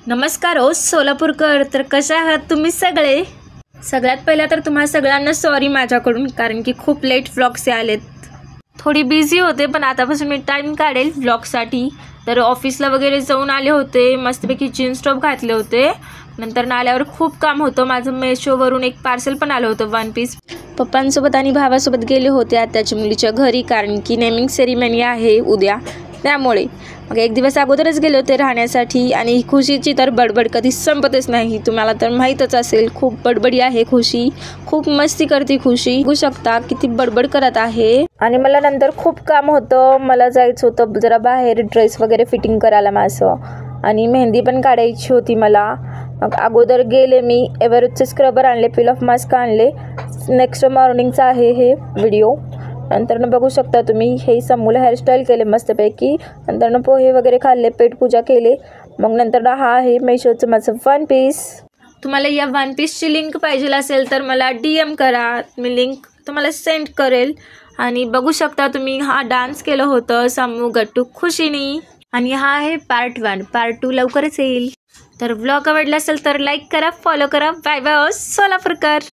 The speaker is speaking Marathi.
नमस्कार हो सोलापूरकर. तर कशा आहात तुम्ही सगळे? सगळ्यात पहिला तर तुम्हा सगळ्यांना सॉरी माझ्याकडून, कारण की खूप लेट व्लॉग्स आलेत. थोडी बिझी होते, पण आतापासून मी टाईम काढेल व्लॉगसाठी. तर ऑफिसला वगैरे जाऊन आले होते, मस्तपैकी जीन्स टॉप घातले होते. नंतर आल्यावर खूप काम होतं माझं. मेशोवरून एक पार्सल पण आलं होतं, वन पीस. पप्पांसोबत आणि भावासोबत गेले होते आत्याच्या मुलीच्या घरी, कारण की नेमिंग सेरिमनी आहे उद्या, त्यामुळे मग एक दिवस अगोदरच गेले होते राहण्यासाठी. आणि खुशीची तर बडबड कधी संपतच नाही, तुम्हाला तर माहीतच असेल. खूप बडबडी आहे खुशी, खूप मस्ती करते खुशी. बघू शकता किती बडबड करत आहे. आणि मला नंतर खूप काम होतं, मला जायचं होतं जरा बाहेर ड्रेस वगैरे फिटिंग करायला माझं, आणि मेहंदी पण काढायची होती मला. मग अगोदर गेले मी, एव्हरेजचे स्क्रबर आणले, पील ऑफ मास्क आणले. नेक्स्ट मॉर्निंगचा आहे हे व्हिडिओ. नंतर बघू शकता तुम्ही, हे समूला हेअरस्टाईल केले मस्तपैकी. नंतर पोहे वगैरे खाल्ले, पेटपूजा केले. मग नंतर हा आहे मेशोचं माझं वन पीस. तुम्हाला या वन पीसची लिंक पाहिजे असेल तर मला DM करा, मी लिंक तुम्हाला सेंड करेल. आणि बघू शकता तुम्ही, हा डान्स केलं होतं समू गट्टू खुशीनी. आणि हा आहे पार्ट 1. पार्ट 2 लवकरच येईल. तर व्लॉग आवडला असेल तर लाईक करा, फॉलो करा. Bye bye Solapurkar.